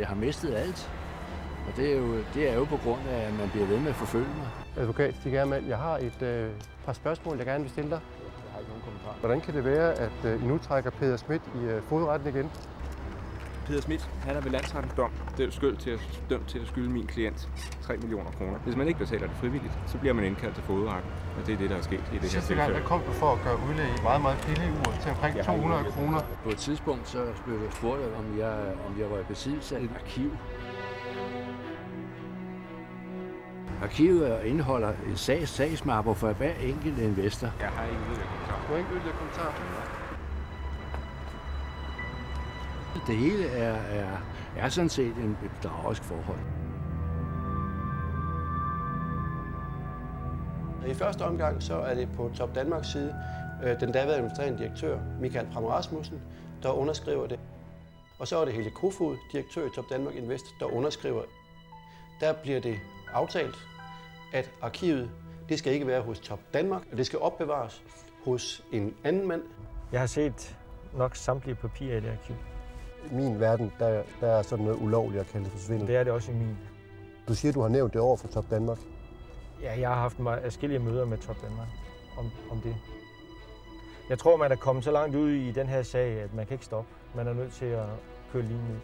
har mistet alt. Og det er jo på grund af, at man bliver ved med at forfølge mig. Advokat Stig Ehrmann, jeg har et par spørgsmål, jeg gerne vil stille dig. Jeg har ikke nogen kommentar. Hvordan kan det være, at I nu trækker Peder Schmidt i fogedretten igen? Peder Schmidt, han er ved landsrettens dom dømt til at skylde min klient 3 millioner kroner. Hvis man ikke betaler det frivilligt, så bliver man indkaldt til fogedretten. Og det er det, der er sket i det her tilfælde. Sidste gang, der kom du for at gøre udlæg i meget, meget billige ur til omkring 200 kroner. På et tidspunkt så blev jeg spurgt, om jeg var i besiddelse af et arkiv. Arkivet indeholder sagsmapper for hver enkelt investor. Jeg har ikke yderligere kommentar. Du har ikke yderligere kommentar? Det hele er sådan set et bedragerisk forhold. I første omgang så er det på Top Danmarks side den daværende administrerende direktør, Michael Pram Rasmussen, der underskriver det. Og så er det Helge Kofod, direktør i Top Danmark Invest, der underskriver. Der bliver det aftalt, at arkivet det skal ikke være hos Top Danmark, og det skal opbevares hos en anden mand. Jeg har set nok samtlige papirer i det arkiv. I min verden, der er sådan noget ulovligt at kalde for svindel. Det er det også i min. Du siger, du har nævnt det over for Top Danmark. Ja, jeg har haft adskillige møder med Top Danmark om det. Jeg tror, man er kommet så langt ud i den her sag, at man kan ikke stoppe. Man er nødt til at køre linjen ud.